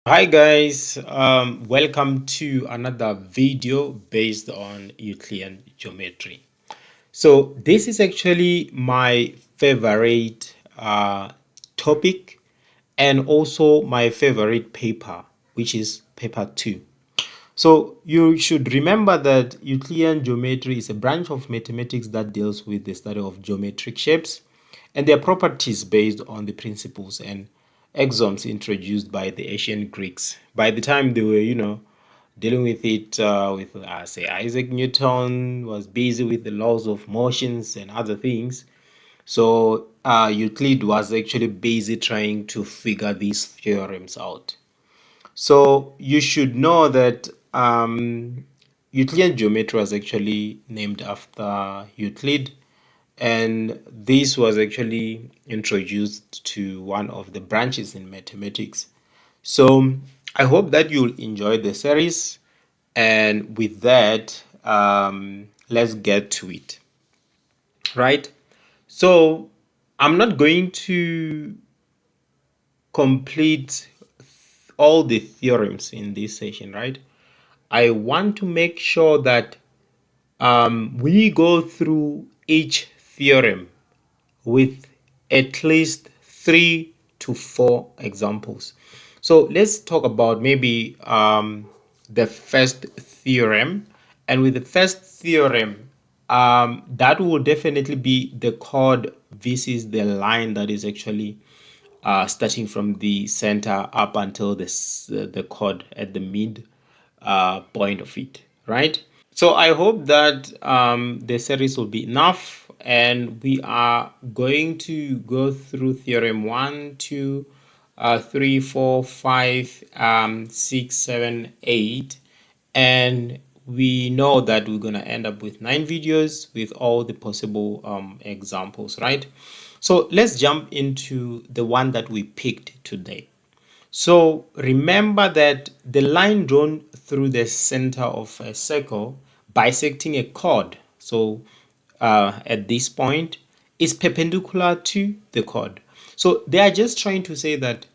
Hi guys, welcome to another video based on Euclidean geometry. So this is actually my favorite topic and also my favorite paper, which is paper 2. So you should remember that Euclidean geometry is a branch of mathematics that deals with the study of geometric shapes and their properties based on the principles and axioms introduced by the ancient Greeks. By the time they were, dealing with it, say Isaac Newton was busy with the laws of motions and other things. So Euclid was actually busy trying to figure these theorems out. So you should know that Euclidean geometry was actually named after Euclid, and this was actually introduced to one of the branches in mathematics. So I hope that you'll enjoy the series, and with that, let's get to it. Right? So I'm not going to complete all the theorems in this session, right? I want to make sure that we go through each theorem with at least 3 to 4 examples. So let's talk about maybe the first theorem. And with the first theorem, that will definitely be the chord versus the line that is actually starting from the center up until the chord at the mid point of it, right? So I hope that the series will be enough, and we are going to go through theorem 1, 2, 3, 4, 5, 6, 7, 8, and we know that we're going to end up with 9 videos with all the possible examples, right? So let's jump into the one that we picked today. So remember that the line drawn through the center of a circle bisecting a chord, so at this point, is perpendicular to the chord. So they are just trying to say that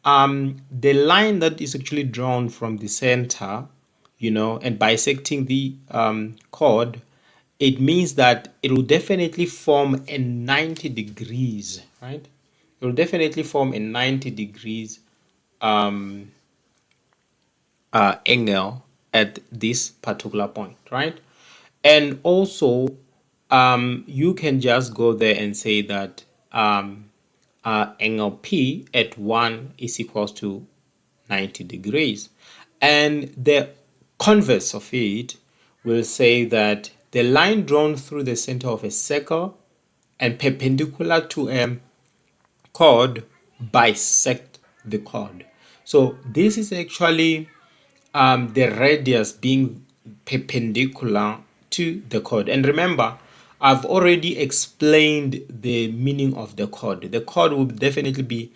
the line that is actually drawn from the center, and bisecting the chord, it means that it will definitely form a 90 degrees, right? It will definitely form a 90 degrees angle at this particular point, right? And also, you can just go there and say that angle P at 1 is equals to 90 degrees. And the converse of it will say that the line drawn through the center of a circle and perpendicular to a chord bisect the chord. So this is actually the radius being perpendicular to the chord. And remember, I've already explained the meaning of the chord. The chord will definitely be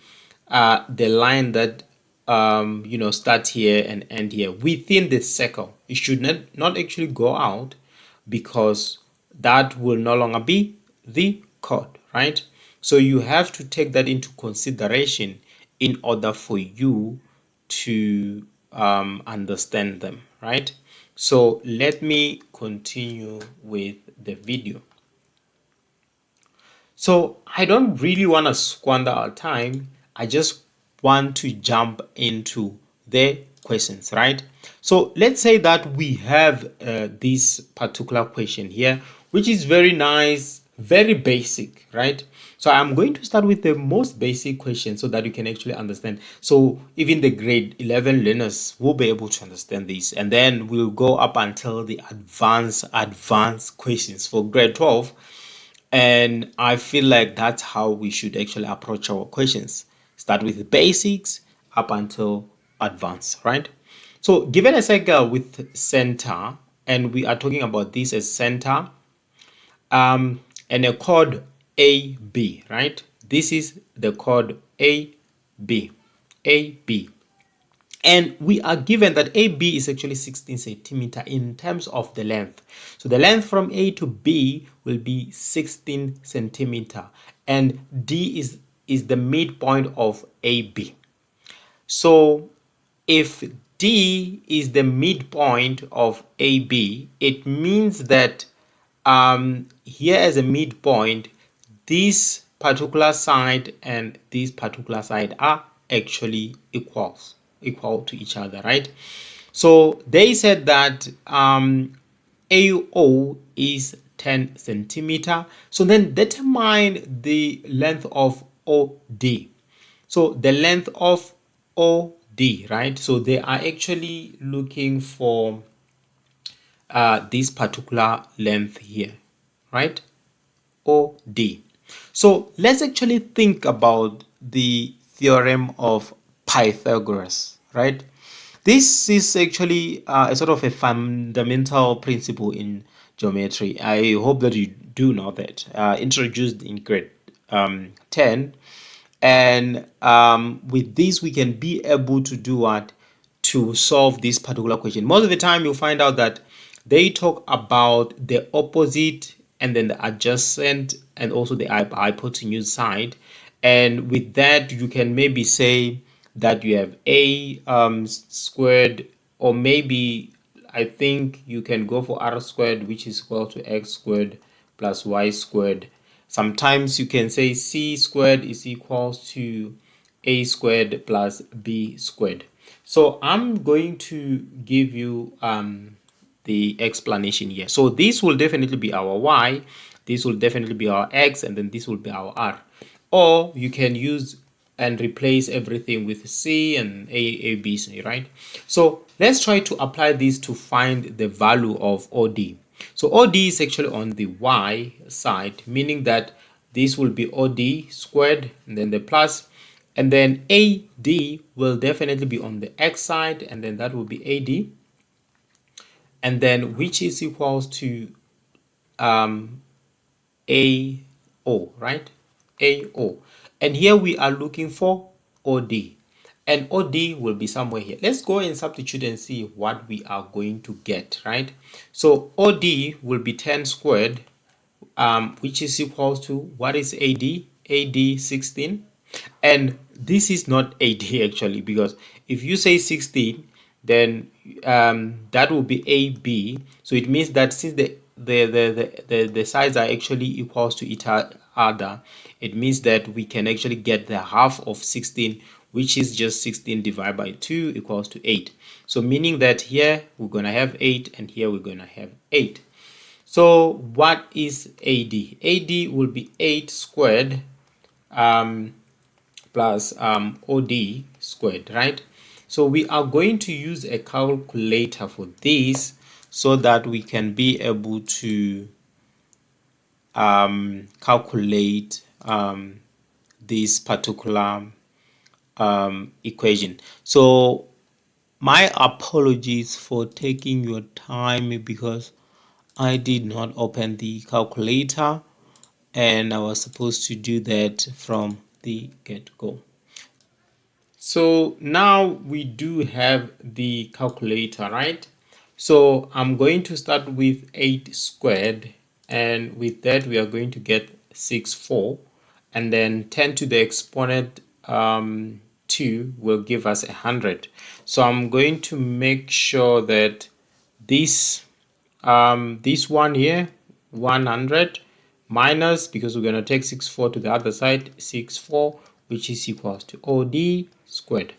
the line that starts here and end here within the circle. It should not actually go out, because that will no longer be the chord, right? So you have to take that into consideration in order for you to understand them, right? So let me continue with the video. So I don't really want to squander our time. I just want to jump into the questions, right? So let's say that we have this particular question here, which is very nice, very basic, right? So I'm going to start with the most basic question so that you can actually understand. So even the grade 11 learners will be able to understand this, and then we'll go up until the advanced questions for grade 12. And I feel like that's how we should actually approach our questions. Start with the basics up until advanced, right? So given a circle with center, and we are talking about this as center, and a chord AB, right? This is the chord AB, AB. And we are given that AB is actually 16 centimeter in terms of the length. So the length from A to B will be 16 centimeter, and D is the midpoint of AB. So if D is the midpoint of AB, it means that here as a midpoint, this particular side and this particular side are actually equal to each other, right? So they said that AO is 10 centimeter. So then determine the length of OD. So the length of OD, right? So they are actually looking for this particular length here, right? OD. So let's actually think about the theorem of Pythagoras, right? This is actually a sort of a fundamental principle in geometry. I hope that you do know that. Introduced in grade 10. And with this, we can be able to do what? To solve this particular question. Most of the time, you'll find out that they talk about the opposite and then the adjacent and also the hypotenuse side. And with that, you can maybe say that you have a squared, or maybe I think you can go for r squared, which is equal to x squared plus y squared. Sometimes you can say c squared is equal to a squared plus b squared. So I'm going to give you the explanation here. So this will definitely be our y, this will definitely be our x, and then this will be our r. Or you can use and replace everything with c and a, b, c, right? So let's try to apply this to find the value of OD. So OD is actually on the y side, meaning that this will be OD squared and then the plus, and then AD will definitely be on the x side, and then that will be AD, and then which is equals to AO, right? AO. And here we are looking for OD. And OD will be somewhere here. Let's go and substitute and see what we are going to get, right? So OD will be 10 squared, which is equal to, what is AD? AD 16. And this is not AD actually, because if you say 16, then that will be AB. So it means that since the sides are actually equals to each other, it means that we can actually get the half of 16, which is just 16 divided by 2 equals to 8. So meaning that here we're going to have 8 and here we're going to have 8. So what is AD? AD will be 8 squared plus OD squared, right? So we are going to use a calculator for this so that we can be able to calculate this particular equation. So my apologies for taking your time, because I did not open the calculator and I was supposed to do that from the get-go. So now we do have the calculator, right? So I'm going to start with 8 squared, and with that we are going to get 64, and then 10 to the exponent 2 will give us 100. So I'm going to make sure that this one here, 100 minus, because we're going to take 64 to the other side, 64, which is equals to OD squared.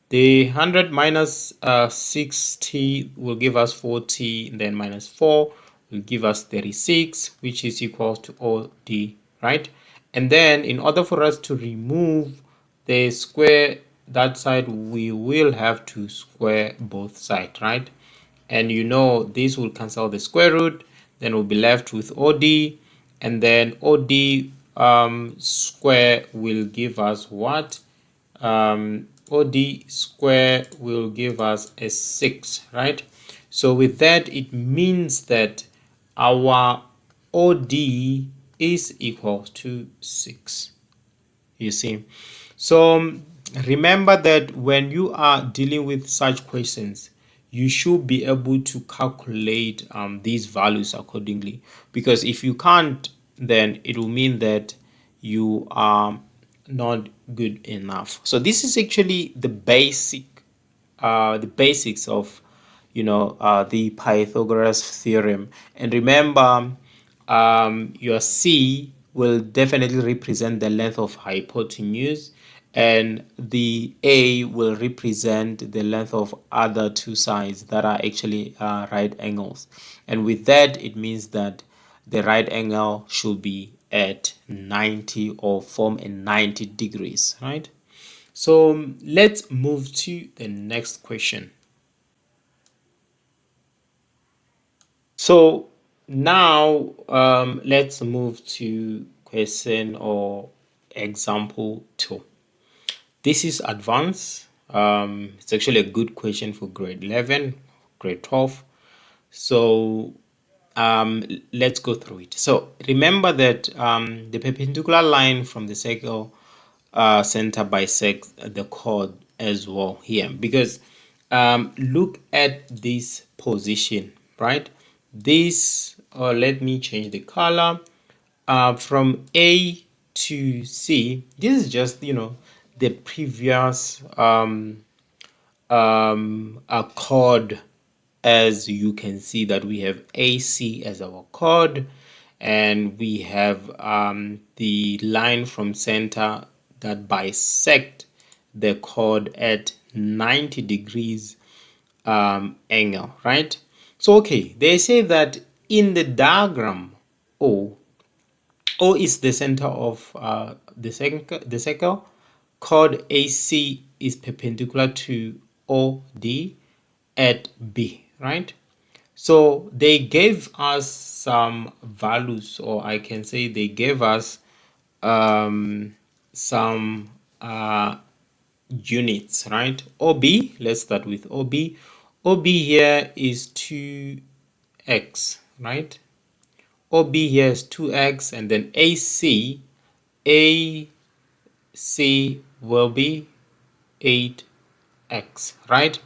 The 100 minus 60 will give us 40, and then minus 4 will give us 36, which is equals to OD, right? And then in order for us to remove the square that side, we will have to square both sides, right? And you know this will cancel the square root, then we'll be left with OD, and then OD square will give us what? OD square will give us a 6, right? So with that, it means that our OD is equal to 6, you see. So remember that when you are dealing with such questions, you should be able to calculate these values accordingly, because if you can't, then it will mean that you are not good enough. So this is actually the basic the basics of the Pythagoras theorem. And remember, your C will definitely represent the length of hypotenuse, and the A will represent the length of other two sides that are actually right angles. And with that, it means that the right angle should be at 90 or form a 90 degrees, right? So let's move to the next question. So now let's move to question or example 2. This is advanced. It's actually a good question for grade 11, grade 12. So let's go through it. So remember that the perpendicular line from the circle center bisects the chord as well here, because look at this position, right? This, or let me change the color, from A to C. This is just the previous chord. As you can see that we have AC as our chord, and we have the line from center that bisect the chord at 90 degrees angle, right? So okay, they say that in the diagram O is the center of the circle. Chord AC is perpendicular to OD at B, right? So they gave us some values, or I can say they gave us some units, right? OB, let's start with OB. OB here is 2x, right? OB here is 2x, and then AC will be 8x, right?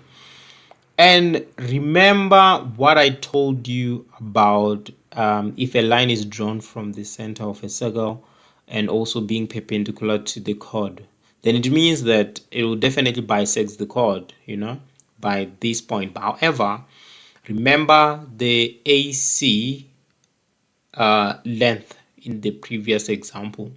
And remember what I told you about if a line is drawn from the center of a circle and also being perpendicular to the chord, then it means that it will definitely bisect the chord, by this point. But however, remember the AC length in the previous example.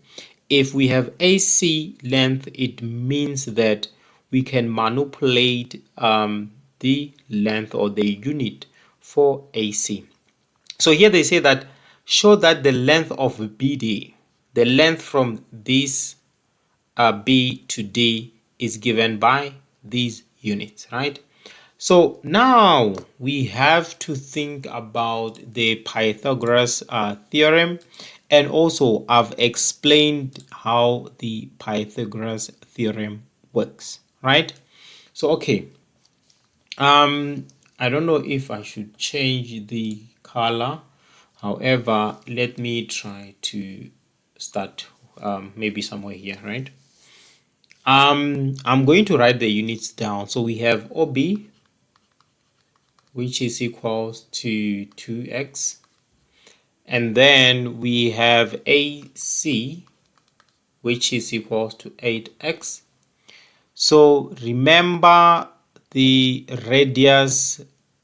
If we have AC length, it means that we can manipulate the length or the unit for AC. So here they say that show that the length of BD, the length from this B to D, is given by these units, right? So now we have to think about the Pythagoras theorem, and also I've explained how the Pythagoras theorem works, right? So okay, I don't know if I should change the color. However, let me try to start maybe somewhere here, right? I'm going to write the units down. So we have OB, which is equals to 2x, and then we have AC, which is equals to 8x. So remember, the radius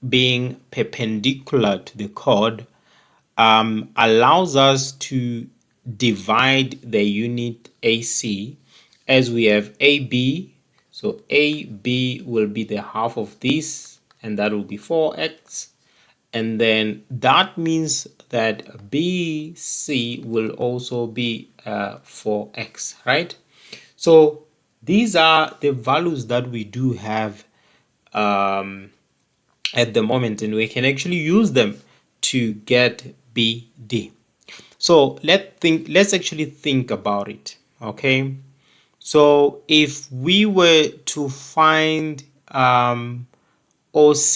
being perpendicular to the chord allows us to divide the unit AC, as we have AB. So AB will be the half of this, and that will be 4x. And then that means that BC will also be 4x, right? So these are the values that we do have at the moment, and we can actually use them to get BD. So let's actually think about it, okay? So if we were to find OC,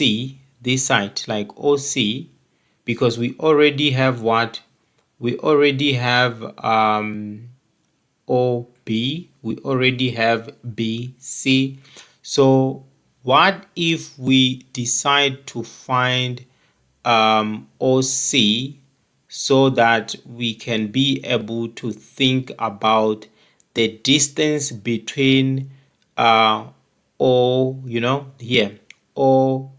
this side, like OC, because we already have what? We already have OB, we already have BC. So what if we decide to find OC, so that we can be able to think about the distance between O, here, OD,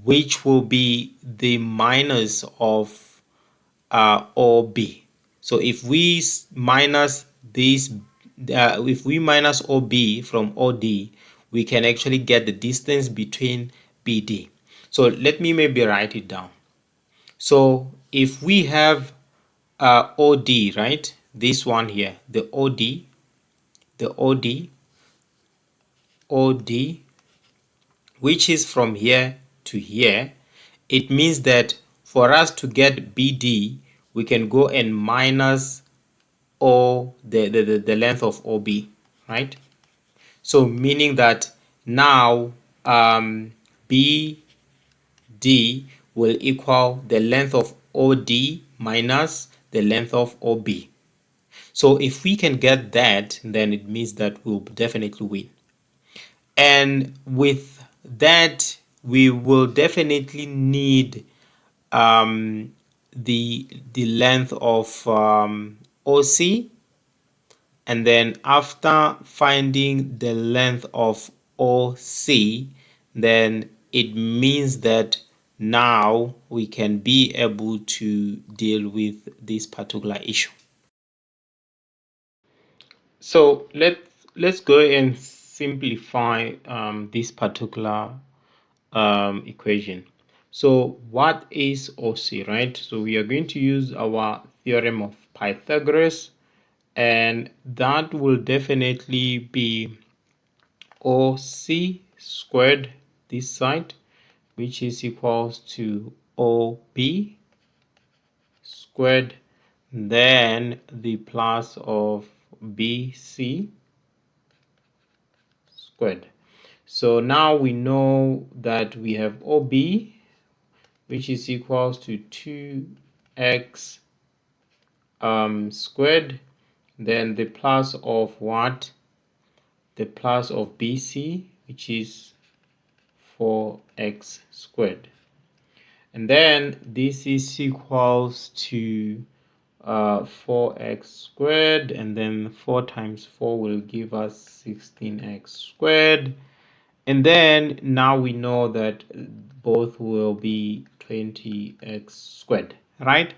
which will be the minus of OB. So if we minus this, if we minus OB from OD, we can actually get the distance between BD. So let me maybe write it down. So if we have OD, right? This one here, the OD, OD, which is from here to here, it means that for us to get BD, we can go and minus the length of OB, right? So meaning that now BD will equal the length of OD minus the length of OB. So if we can get that, then it means that we'll definitely win. And with that, we will definitely need the length of OC, and then after finding the length of OC, then it means that now we can be able to deal with this particular issue. So let's go and simplify this particular equation. So what is OC, right? So we are going to use our theorem of Pythagoras, and that will definitely be OC squared this side, which is equals to OB squared, then the plus of BC squared. So now we know that we have OB, which is equals to 2x squared, then the plus of what? The plus of BC, which is 4x squared. And then this is equals to 4x squared, and then 4 times 4 will give us 16x squared. And then now we know that both will be 20x squared, right?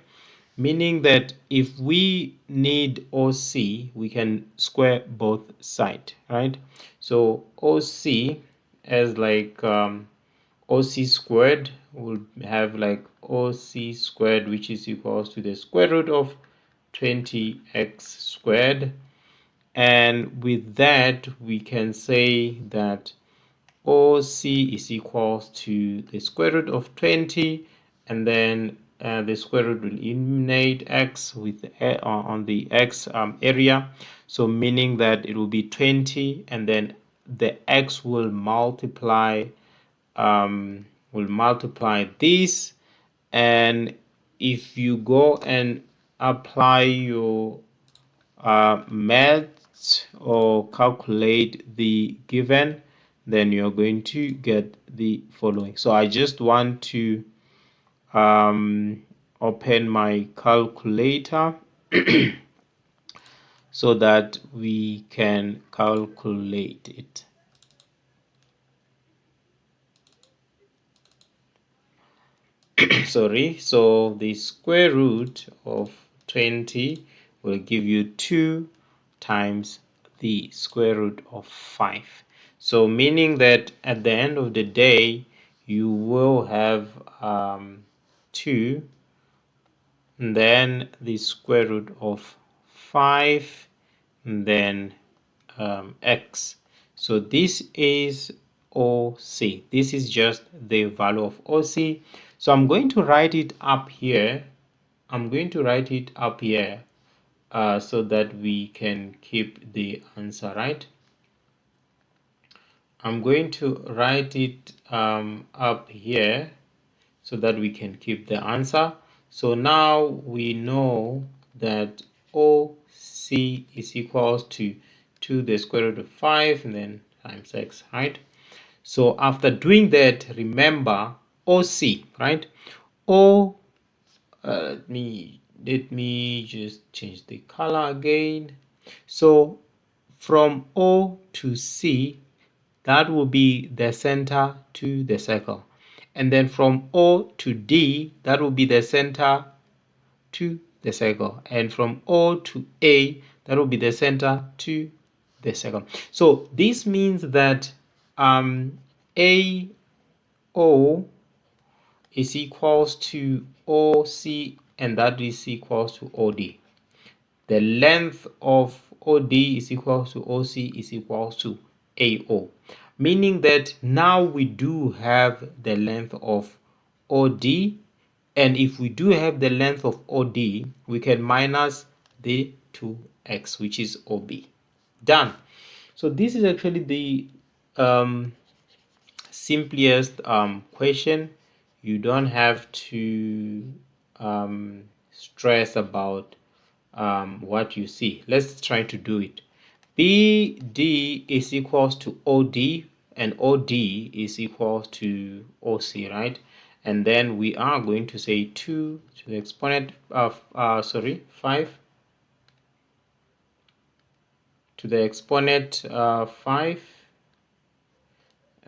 Meaning that if we need OC, we can square both sides, right? So OC as like OC squared will have like OC squared, which is equals to the square root of 20x squared. And with that, we can say that OC is equals to the square root of 20, and then the square root will eliminate x with on the x area, so meaning that it will be 20, and then the x will multiply this. And if you go and apply your math or calculate the given, then you're going to get the following. So I just want to open my calculator so that we can calculate it. Sorry, so the square root of 20 will give you 2 times the square root of 5. So meaning that at the end of the day, you will have 2, and then the square root of 5, and then x. So this is OC. This is just the value of OC. So I'm going to write it up here. I'm going to write it up here so that we can keep the answer, right? I'm going to write it up here so that we can keep the answer. So now we know that OC is equals to the square root of 5 and then times x, right? So after doing that, remember OC, right? Let me just change the color again. So from O to C, that will be the center to the circle. And then from O to D, that will be the center to the circle. And from O to A, that will be the center to the circle. So this means that AO is equals to OC, and that is equals to OD. The length of OD is equals to OC is equals to AO, meaning that now we do have the length of OD, and if we do have the length of OD, we can minus the 2x, which is OB. Done. So this is actually the simplest question. You don't have to stress about what you see. Let's try to do it. BD is equals to OD, and OD is equals to OC, right? And then we are going to say 2 to the exponent of 5 to the exponent 5.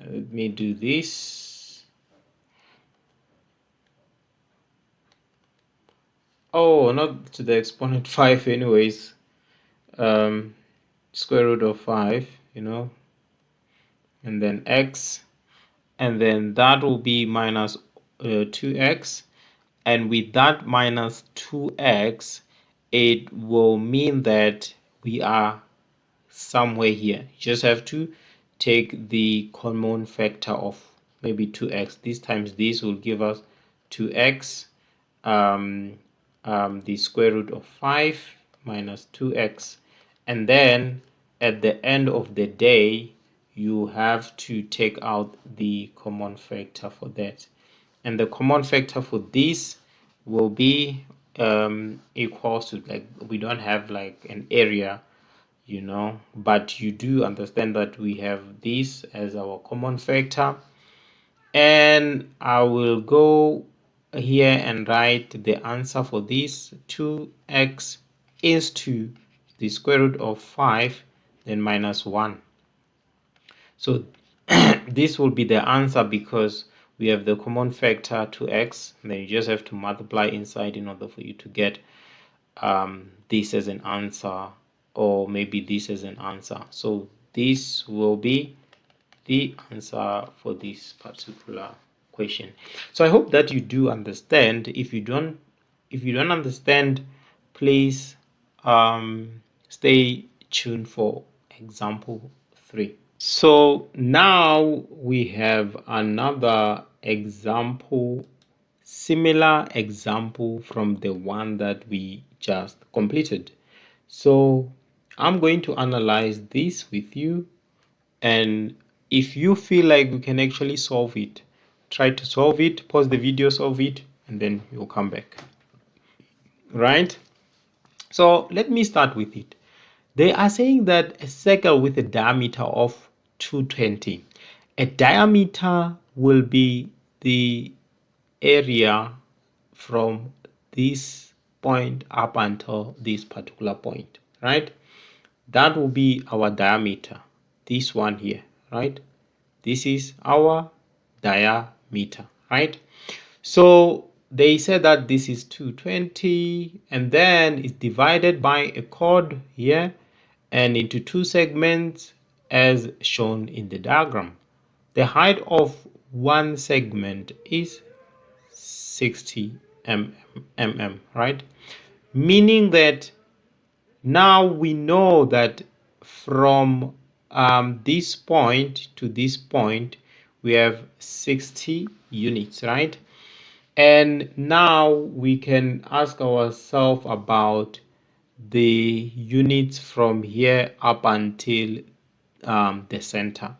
Let me do this. Oh, not to the exponent 5 anyways. Square root of 5, and then x, and then that will be minus 2x, and with that minus 2x, it will mean that we are somewhere here. You just have to take the common factor of maybe 2x. This times this will give us 2x, the square root of 5 minus 2x, and then at the end of the day you have to take out the common factor for that, and the common factor for this will be equals to, like, we don't have like an area, but you do understand that we have this as our common factor. And I will go here and write the answer for this. 2x is to the square root of 5, then minus 1. So this will be the answer because we have the common factor 2x, and then you just have to multiply inside in order for you to get this as an answer, or maybe this as an answer. So this will be the answer for this particular question. So I hope that you do understand. If you don't understand, please stay tuned for example 3. So now we have another example, similar example from the one that we just completed. So I'm going to analyze this with you, and if you feel like you can actually solve it, try to solve it, pause the video, solve it, and then you'll come back. Right? So let me start with it. They are saying that a circle with a diameter of 220. A diameter will be the area from this point up until this particular point, right? That will be our diameter, this one here, right? This is our diameter, right? So they said that this is 220, and then it's divided by a chord here and into two segments as shown in the diagram. The height of one segment is 60 mm, right? Meaning that now we know that from this point to this point we have 60 units, right? And now we can ask ourselves about the units from here up until the center.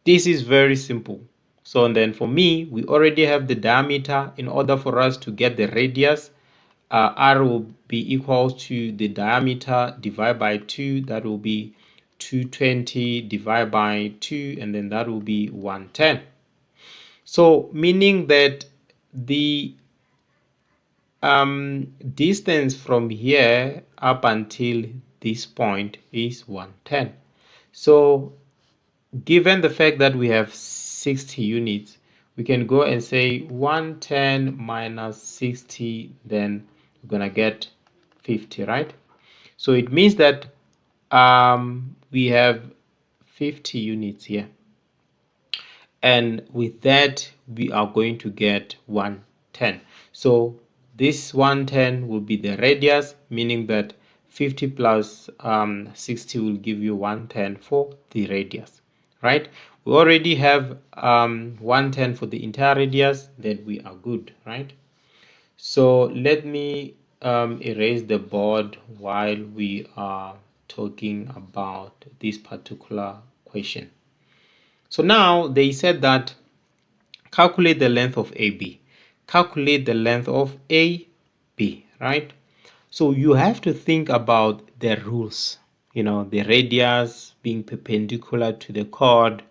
This is very simple. So then for me, we already have the diameter. In order for us to get the radius, r will be equal to the diameter divided by 2. That will be 220 divided by 2, and then that will be 110. So meaning that the distance from here up until this point is 110. So given the fact that we have 60 units, we can go and say 110 minus 60, then we're gonna get 50, right? So it means that we have 50 units here, and with that we are going to get 110. So this 110 will be the radius, meaning that 50 plus 60 will give you 110 for the radius, right? We already have 110 for the entire radius, then we are good, right? So let me erase the board while we are talking about this particular question. So now they said that calculate the length of AB. Calculate the length of AB, right? So you have to think about the rules, you know, the radius being perpendicular to the chord,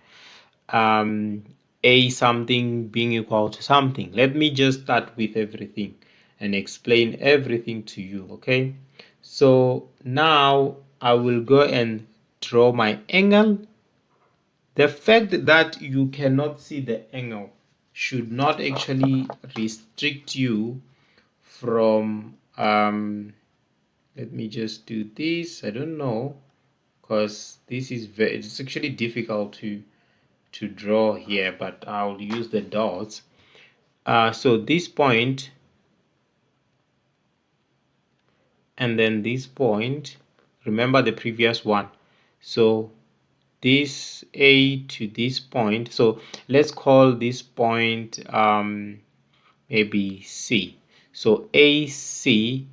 A something being equal to something. Let me just start with everything and explain everything to you, okay? So now I will go and draw my angle. The fact that you cannot see the angle should not actually restrict you from let me just do this. I don't know, because this is it's actually difficult to draw here, but I'll use the dots. So this point and then this point, remember the previous one, so this A to this point, so let's call this point maybe C. So AC,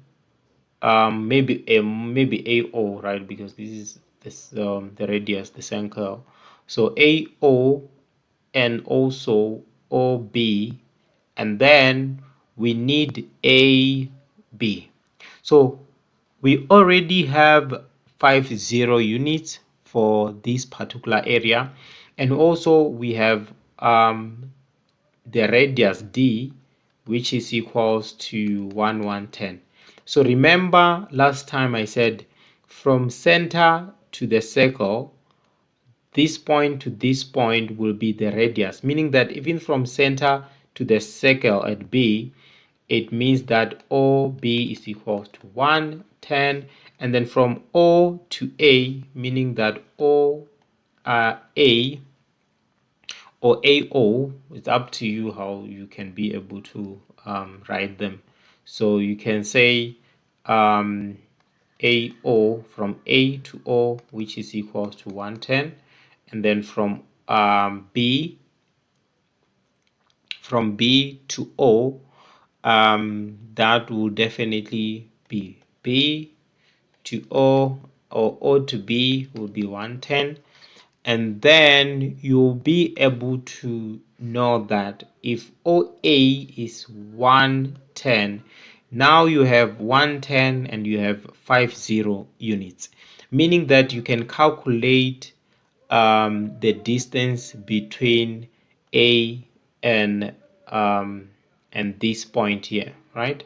maybe AO, right? Because this is this the radius, the circle. So AO and also OB, and then we need AB. So we already have 50 units for this particular area, and also we have the radius D, which is equals to 110. So remember last time I said from center to the circle, this point to this point will be the radius, meaning that even from center to the circle at B, it means that OB is equal to 110, and then from O to A, meaning that A or AO, it's up to you how you can be able to write them. So you can say AO from A to O, which is equal to 110, and then from B to O, that will definitely be B to O, or O to B will be 110. And then you'll be able to know that if OA is 110, now you have 110 and you have 50 units, meaning that you can calculate the distance between A and this point here, right?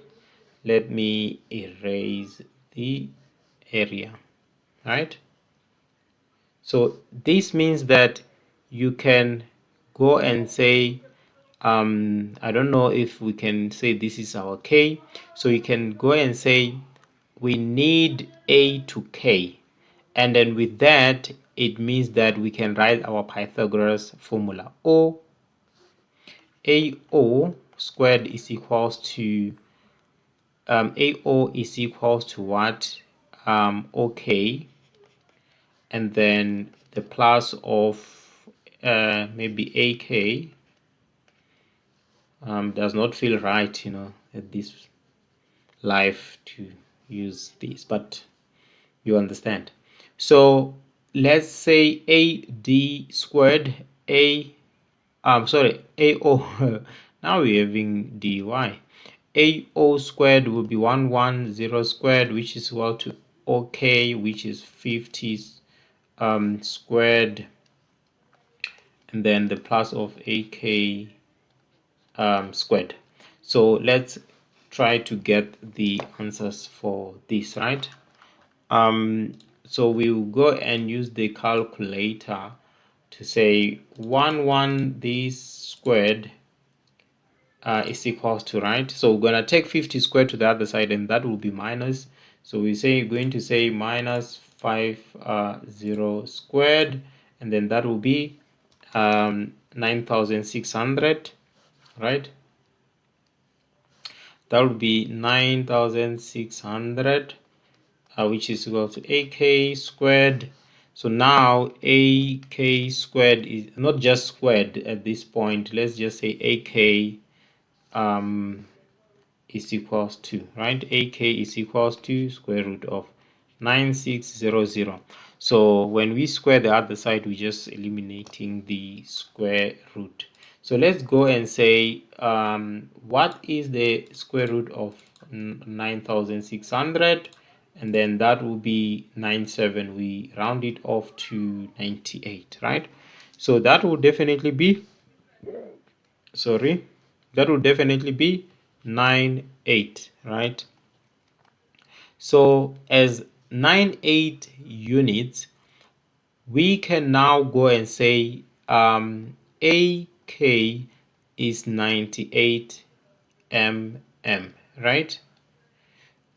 Let me erase the area, right? So this means that you can go and say, I don't know if we can say this is our K. So you can go and say we need A to K. And then with that, it means that we can write our Pythagoras formula. AO squared is equals to, AO is equals to what? OK. And then the plus of maybe AK does not feel right, you know, at this life to use this, but you understand. So let's say AD squared sorry, AO now we're having dy. AO squared will be 110 squared, which is equal to OK, which is 50 squared, and then the plus of AK squared. So let's try to get the answers for this, right? So we'll go and use the calculator to say 1 this squared is equals to, right? So we're gonna take 50 squared to the other side, and that will be minus. So we're going to say minus 50 squared, and then that will be 9,600, right? That would be 9,600, which is equal to AK squared. So now AK squared is not just squared at this point. Let's just say AK is equals to, right? AK is equals to square root of 9600. So when we square the other side, we're just eliminating the square root. So let's go and say what is the square root of 9600, and then that will be 97. We round it off to 98, right? So that will definitely be, sorry, that will definitely be 98, right? So as 98 units, we can now go and say AK is 98 mm, right?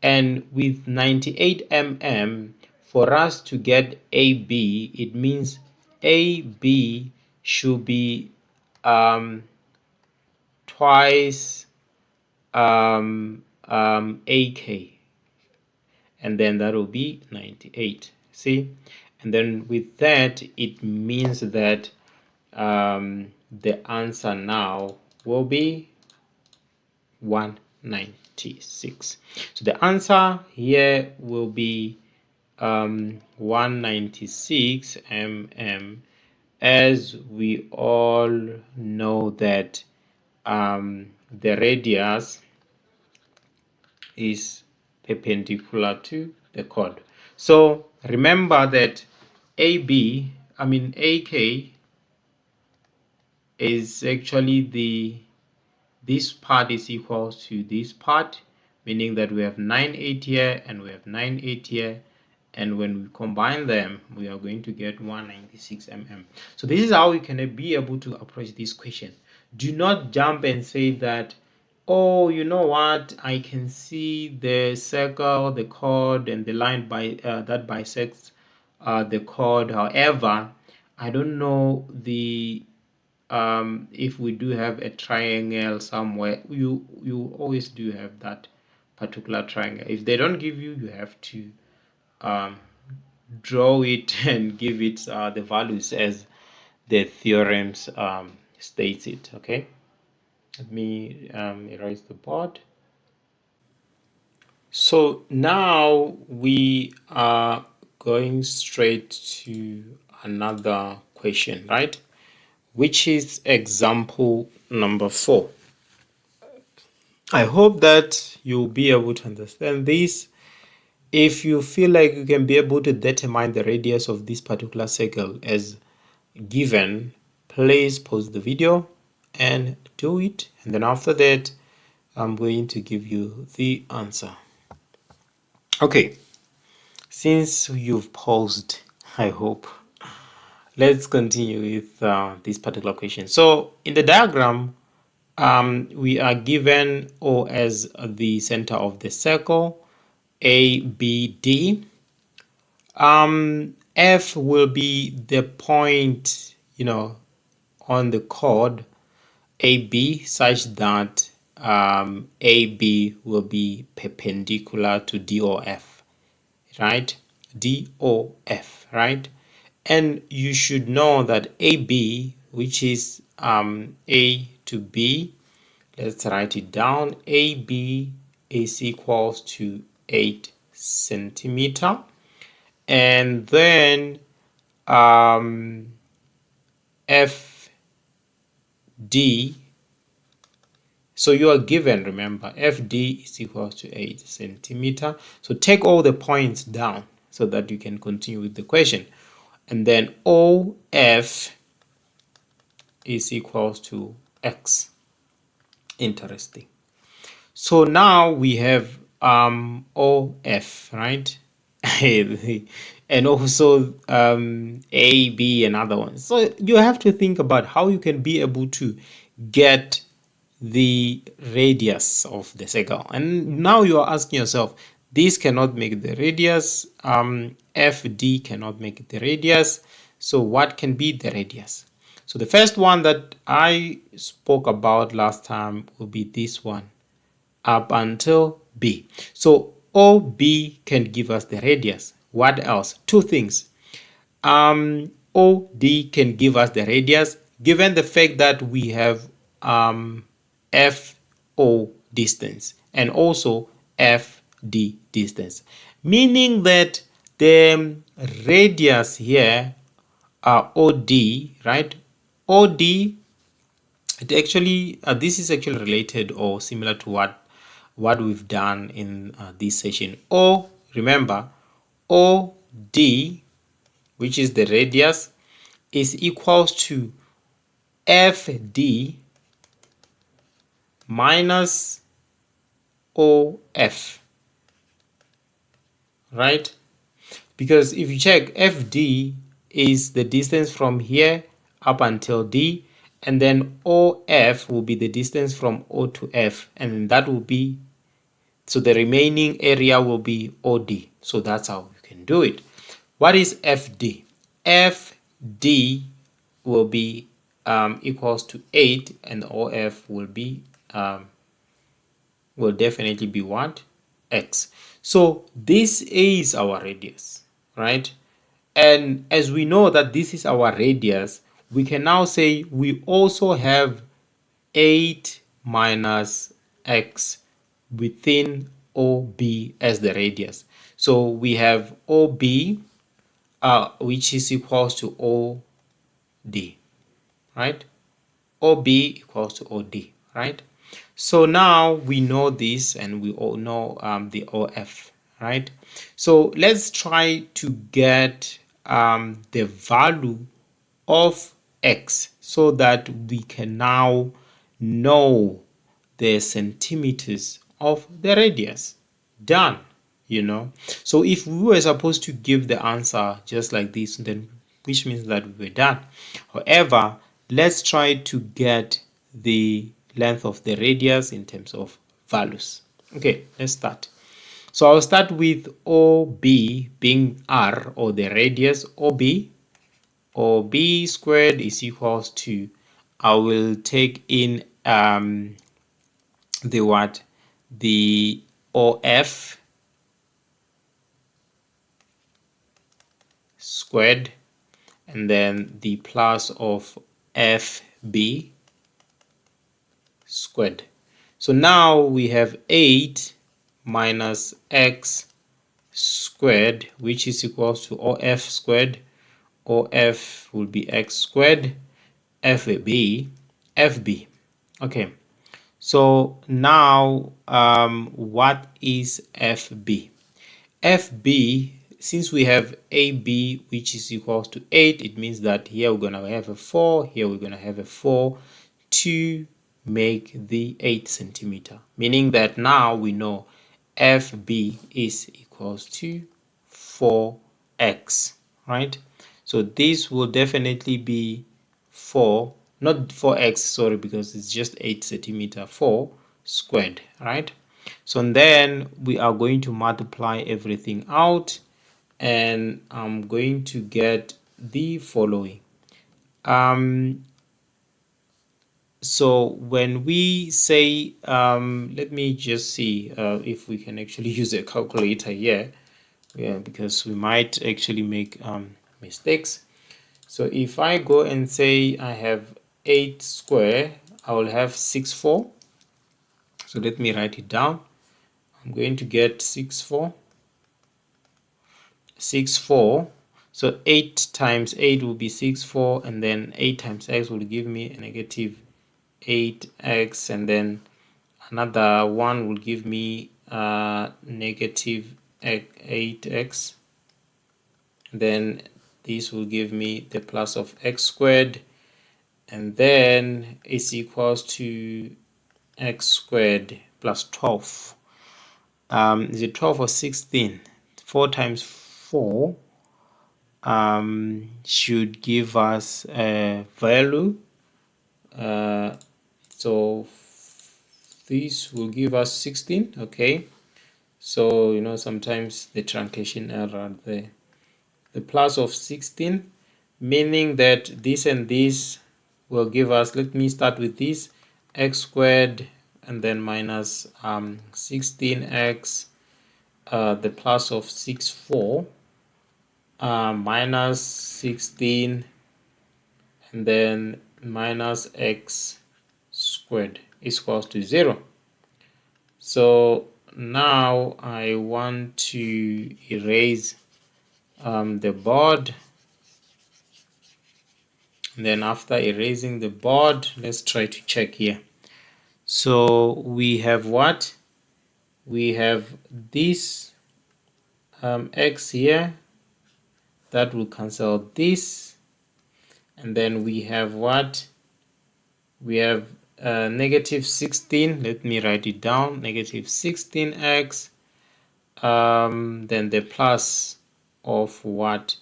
And with 98 mm, for us to get AB, it means AB should be twice AK, and then that will be 98. See, and then with that, it means that the answer now will be 196. So the answer here will be 196 mm, as we all know that the radius is perpendicular to the chord. So remember that AK is actually this part is equal to this part, meaning that we have 98 here and we have 98 here, and when we combine them, we are going to get 196 mm. So this is how we can be able to approach this question. Do not jump and say that, oh, you know what, I can see the circle, the chord, and the line that bisects the chord. However, I don't know if we do have a triangle somewhere. You always do have that particular triangle. If they don't give you, you have to draw it and give it the values as the theorems states it. Okay, let me erase the board. So now we are going straight to another question, right? Which is example number 4. I hope that you'll be able to understand this. If you feel like you can be able to determine the radius of this particular circle as given, please pause the video and do it, and then after that I'm going to give you the answer. Okay, since you've paused, I hope, let's continue with this particular question. So in the diagram, we are given O as the center of the circle, A, B, D. F will be the point, on the chord AB, such that AB will be perpendicular to DOF, right? DOF, right? And you should know that AB, which is A to B, let's write it down. AB is equals to 8 centimeter, and then FD. So you are given, remember, FD is equal to 8 centimeter. So take all the points down so that you can continue with the question. And then OF is equals to X. Interesting. So now we have OF, right? and also A, B, and other ones. So you have to think about how you can be able to get the radius of the circle. And now you are asking yourself, this cannot make the radius, FD cannot make the radius. So what can be the radius? So the first one that I spoke about last time will be this one, up until B. So OB can give us the radius. What else? Two things. OD can give us the radius given the fact that we have FO distance and also FD distance, meaning that the radius here are OD, right? OD, it actually this is actually related or similar to what we've done in this session. O, remember, OD, which is the radius, is equals to FD minus OF, right? Because if you check, FD is the distance from here up until D, and then OF will be the distance from O to F, and that will be, so the remaining area will be OD. So that's how you can do it. What is FD? FD will be equals to 8, and OF will be will definitely be what? X. So this is our radius, right? And as we know that this is our radius, we can now say we also have 8 minus x within OB as the radius. So we have OB, which is equals to OD, right? OB equals to OD, right? So now we know this, and we all know the OF, right? So let's try to get the value of x so that we can now know the centimeters of the radius. Done. So if we were supposed to give the answer just like this, then which means that we were done. However, let's try to get the length of the radius in terms of values. Okay, let's start. So I'll start with OB being R, or the radius OB. OB squared is equals to, I will take in the OF squared, and then the plus of FB squared. So now we have 8 minus x squared, which is equals to OF squared. OF will be x squared, FB. Okay, so now what is FB? FB, since we have AB, which is equals to 8, it means that here we're going to have a 4, here we're going to have a 4 to make the 8 centimeter, meaning that now we know FB is equals to 4x, right? So this will definitely be 4, not 4x, sorry, because it's just 8 centimeter, 4 squared, right? So then we are going to multiply everything out, and I'm going to get the following. So when we say, let me just see if we can actually use a calculator here, because we might actually make mistakes. So if I go and say I have 8 square, I will have 64. So let me write it down. I'm going to get 64. So 8 times 8 will be 64, and then 8 times x will give me a negative 8x, and then another one will give me negative 8x, then this will give me the plus of x squared, and then it's equals to x squared plus 12. Is it 12 or 16? 4 times 4 should give us a value. So this will give us 16. Okay, so you know, sometimes the truncation error there. The plus of 16, meaning that this and this will give us, let me start with this, x squared and then minus 16x, the plus of 4 minus 16 and then minus x squared is equals to 0. So now I want to erase the board. And then after erasing the board, let's try to check here. So we have what? We have this x here, that will cancel this, and then we have what? We have negative 16. Let me write it down. Negative 16x, then the plus of what?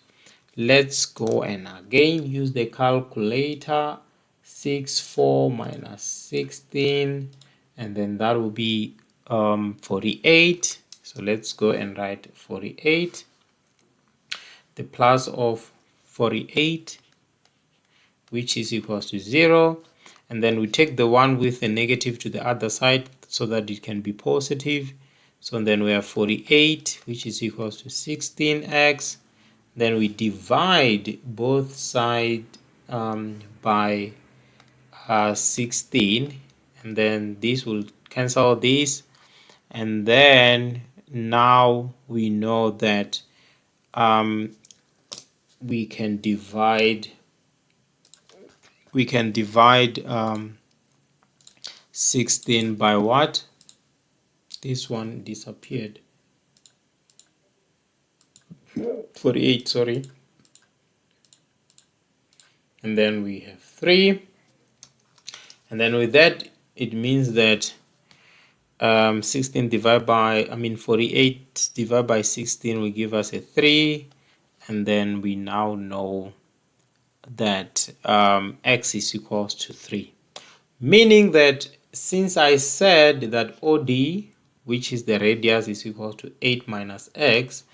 Let's go and again use the calculator. 4 minus 16, and then that will be 48. So let's go and write 48. The plus of 48, which is equals to 0, and then we take the one with the negative to the other side so that it can be positive. So then we have 48, which is equals to 16x. Then we divide both sides by 16, and then this will cancel this, and then now we know that we can divide 16 by what? This one disappeared. 48, sorry. And then we have 3. And then with that, it means that 16 divided by, 48 divided by 16 will give us a 3. And then we now know that x is equals to 3. Meaning that since I said that OD, which is the radius, is equal to 8 minus x,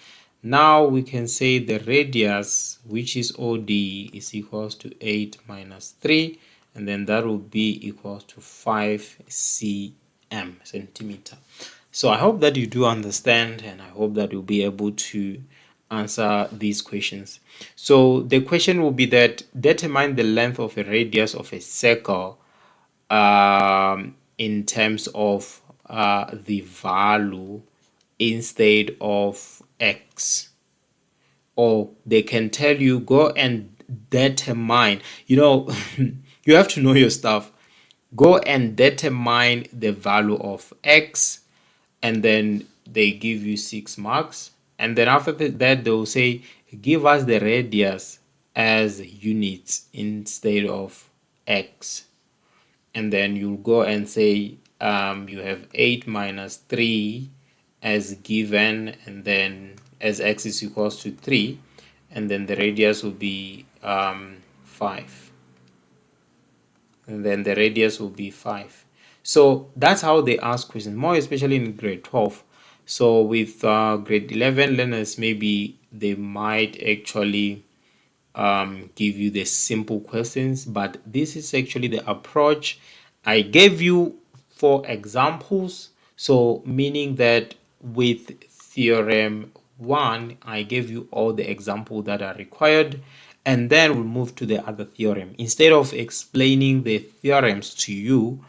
now we can say the radius, which is OD, is equals to 8 minus 3, and then that will be equal to 5 centimeter. So I hope that you do understand, and I hope that you'll be able to answer these questions. So the question will be that determine the length of a radius of a circle in terms of the value instead of x. Or they can tell you, go and determine, you have to know your stuff. Go and determine the value of x, and then they give you 6 marks, and then after that they'll say give us the radius as units instead of x, and then you'll go and say you have 8 minus 3 as given, and then as x is equals to 3, and then the radius will be 5, and then the radius will be 5. So that's how they ask questions, more especially in grade 12. So with grade 11 learners, maybe they might actually give you the simple questions, but this is actually the approach. I gave you 4 examples, so meaning that with theorem 1 I gave you all the examples that are required, and then we'll move to the other theorem instead of explaining the theorems to you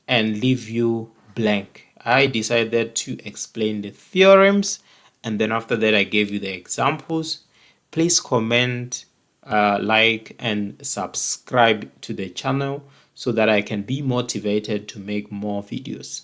and leave you blank. I decided to explain the theorems, and then after that I gave you the examples. Please comment, like and subscribe to the channel so that I can be motivated to make more videos.